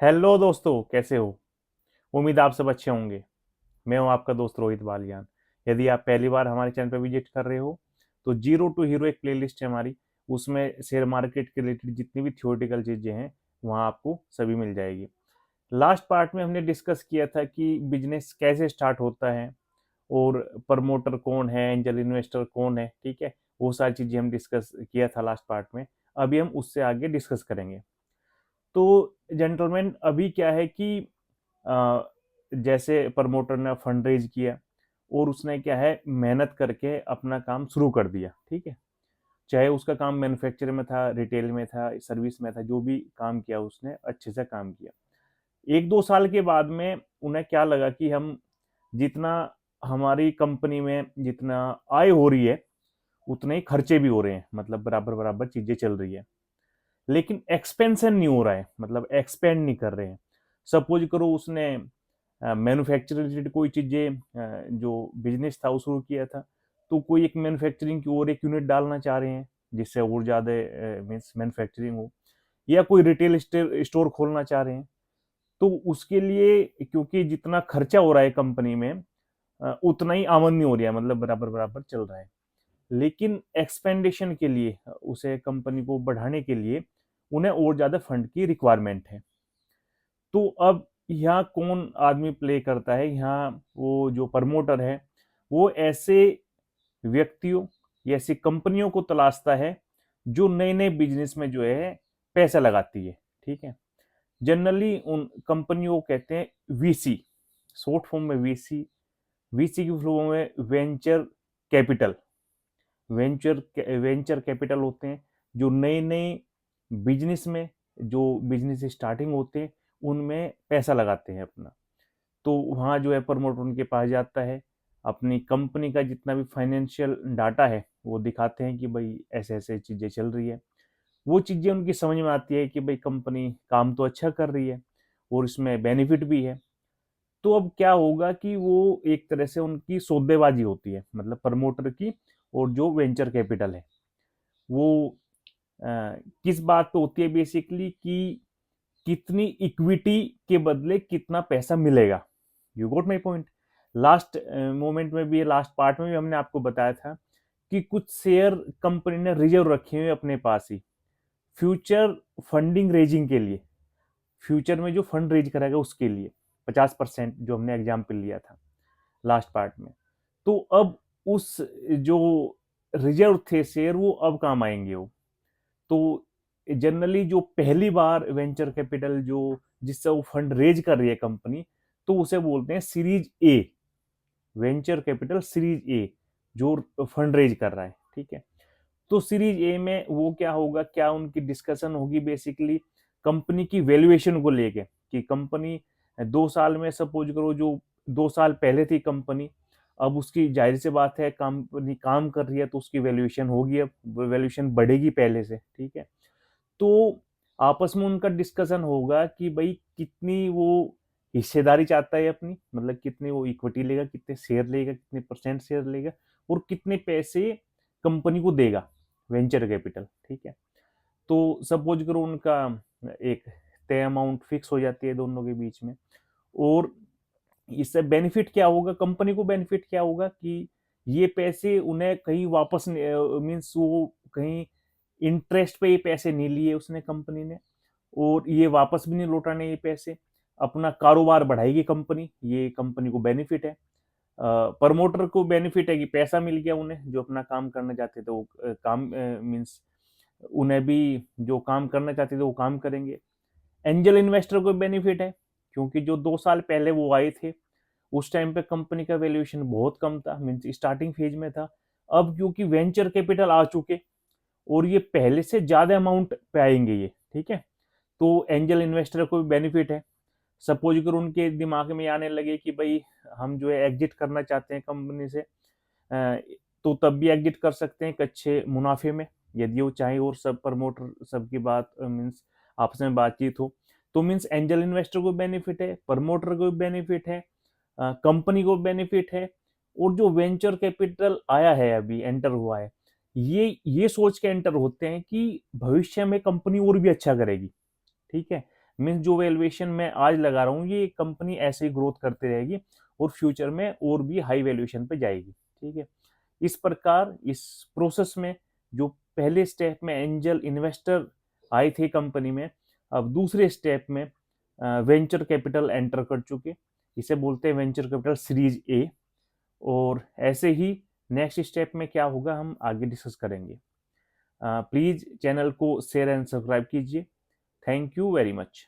Hello दोस्तों, कैसे हो? उम्मीद आप सब अच्छे होंगे। मैं हूं आपका दोस्त रोहित बालियान। यदि आप पहली बार हमारे चैनल पर विजिट कर रहे हो तो जीरो टू हीरो एक प्लेलिस्ट है हमारी। उसमें शेयर मार्केट के रिलेटेड जितनी भी थ्योरेटिकल चीजें हैं वहाँ आपको सभी मिल जाएगी। लास्ट पार्ट में हमने डिस्कस किया था कि बिजनेस कैसे स्टार्ट होता है और प्रमोटर कौन है, एंजल इन्वेस्टर कौन है। ठीक है, वो सारी चीजें हम डिस्कस किया था लास्ट पार्ट में। अभी हम उससे आगे डिस्कस करेंगे। तो जेंटलमैन, अभी क्या है कि अ, जैसे प्रमोटर ने फंड रेज किया और उसने क्या है मेहनत करके अपना काम शुरू कर दिया। ठीक है, चाहे उसका काम मैन्युफैक्चर में था, रिटेल में था, सर्विस में था, जो भी काम किया उसने अच्छे से काम किया। एक दो साल के बाद में उन्हें क्या लगा कि हम जितना हमारी कंपनी में जितना आय हो रही है उतने ही खर्चे भी हो रहे हैं, मतलब बराबर बराबर चीजें चल रही है, लेकिन एक्सपेंशन नहीं हो रहा है, मतलब एक्सपेंड नहीं कर रहे हैं। सपोज करो उसने मैन्युफैक्चरिंग रिलेटेड कोई चीजें जो बिजनेस था वो शुरू किया था, तो कोई एक मैन्युफैक्चरिंग की और एक यूनिट डालना चाह रहे हैं जिससे और ज्यादा मीन्स मैन्युफैक्चरिंग हो, या कोई रिटेल स्टोर खोलना चाह रहे हैं। तो उसके लिए क्योंकि जितना खर्चा हो रहा है कंपनी में उतना ही आमदनी नहीं हो रही है, मतलब बराबर बराबर चल रहा है। लेकिन एक्सपेंडेशन के लिए, उसे कंपनी को बढ़ाने के लिए उन्हें और ज्यादा फंड की रिक्वायरमेंट है। तो अब यहाँ कौन आदमी प्ले करता है? यहाँ वो जो प्रमोटर है वो ऐसे व्यक्तियों या ऐसी कंपनियों को तलाशता है जो नए नए बिजनेस में जो है पैसा लगाती है। ठीक है, जनरली उन कंपनियों को कहते हैं वीसी, शॉर्ट फॉर्म में वीसी। वीसी की फुल फॉर्म में venture capital. Venture venture capital होते हैं जो नए नए बिजनेस में, जो बिजनेस स्टार्टिंग होते हैं उनमें पैसा लगाते हैं अपना। तो वहाँ जो है प्रमोटर उनके पास जाता है, अपनी कंपनी का जितना भी फाइनेंशियल डाटा है वो दिखाते हैं कि भाई ऐसे ऐसे चीज़ें चल रही है। वो चीज़ें उनकी समझ में आती है कि भाई कंपनी काम तो अच्छा कर रही है और इसमें बेनिफिट भी है। तो अब क्या होगा कि वो एक तरह से उनकी सौदेबाजी होती है, मतलब प्रमोटर की और जो वेंचर कैपिटल है वो किस बात पे होती है बेसिकली कि कितनी इक्विटी के बदले कितना पैसा मिलेगा। You got my point. Last moment में भी, लास्ट पार्ट में भी हमने आपको बताया था कि कुछ शेयर कंपनी ने रिजर्व रखे हुए अपने पास ही, फ्यूचर फंडिंग रेजिंग के लिए, फ्यूचर में जो फंड रेज करेगा उसके लिए। 50% जो हमने एग्जाम्पल लिया था लास्ट पार्ट में। तो अब उस जो रिजर्व थे शेयर वो अब काम आएंगे वो। तो जनरली जो पहली बार वेंचर कैपिटल जो जिससे वो फंड रेज कर रही है कंपनी, तो उसे बोलते हैं series A. Venture capital series A जो फंड रेज कर रहा है। ठीक है, तो सीरीज ए में वो क्या होगा, क्या उनकी डिस्कशन होगी बेसिकली कंपनी की वैल्यूएशन को लेके कि कंपनी 2 साल में, सपोज करो जो 2 साल पहले थी कंपनी, अब उसकी जाहिर सी बात है कंपनी काम कर रही है तो उसकी वैल्यूएशन होगी, अब वैल्यूएशन बढ़ेगी पहले से। ठीक है, तो आपस में उनका डिस्कशन होगा कि भाई कितनी वो हिस्सेदारी चाहता है अपनी, मतलब कितनी वो इक्विटी लेगा, कितने शेयर लेगा, कितने परसेंट शेयर लेगा और कितने पैसे कंपनी को देगा वेंचर कैपिटल। ठीक है, तो सपोज करो उनका एक तय अमाउंट फिक्स हो जाती है दोनों के बीच में। और इससे बेनिफिट क्या होगा, कंपनी को बेनिफिट क्या होगा कि ये पैसे उन्हें कहीं वापस, मीन्स वो कहीं इंटरेस्ट पे ये पैसे नहीं लिए उसने कंपनी ने, और ये वापस भी नहीं लौटाने ये पैसे। अपना कारोबार बढ़ाएगी कंपनी, ये कंपनी को बेनिफिट है। प्रमोटर को बेनिफिट है कि पैसा मिल गया उन्हें, जो अपना काम करना चाहते थे वो काम, मीन्स उन्हें भी जो काम करना चाहते थे वो काम करेंगे। एंजल इन्वेस्टर को बेनिफिट है क्योंकि जो 2 साल पहले वो आए थे उस टाइम पे कंपनी का वैल्यूएशन बहुत कम था, मीन्स स्टार्टिंग फेज में था। अब क्योंकि वेंचर कैपिटल आ चुके और ये पहले से ज्यादा अमाउंट पे आएंगे ये। ठीक है, तो एंजल इन्वेस्टर को भी बेनिफिट है। सपोज करो उनके दिमाग में आने लगे कि भाई हम जो है एग्जिट करना चाहते हैं कंपनी से, तो तब भी एग्जिट कर सकते हैं एक अच्छे मुनाफे में, यदि वो चाहे और सब प्रमोटर सबकी बात मीन्स आपस में बातचीत हो। तो मीन्स एंजल इन्वेस्टर को बेनिफिट है, प्रमोटर को बेनिफिट है, कंपनी को बेनिफिट है। और जो वेंचर कैपिटल आया है अभी एंटर हुआ है, ये सोच के एंटर होते हैं कि भविष्य में कंपनी और भी अच्छा करेगी। ठीक है, मीन्स जो वैल्यूएशन मैं आज लगा रहा हूँ ये कंपनी ऐसे ही ग्रोथ करती रहेगी और फ्यूचर में और भी हाई वैल्यूएशन पे जाएगी। ठीक है, इस प्रकार इस प्रोसेस में जो पहले स्टेप में एंजल इन्वेस्टर आए थे कंपनी में, अब दूसरे स्टेप में वेंचर कैपिटल एंटर कर चुके, इसे बोलते हैं वेंचर कैपिटल सीरीज ए। और ऐसे ही नेक्स्ट स्टेप में क्या होगा हम आगे डिस्कस करेंगे। प्लीज चैनल को शेयर एंड सब्सक्राइब कीजिए। Thank you very much.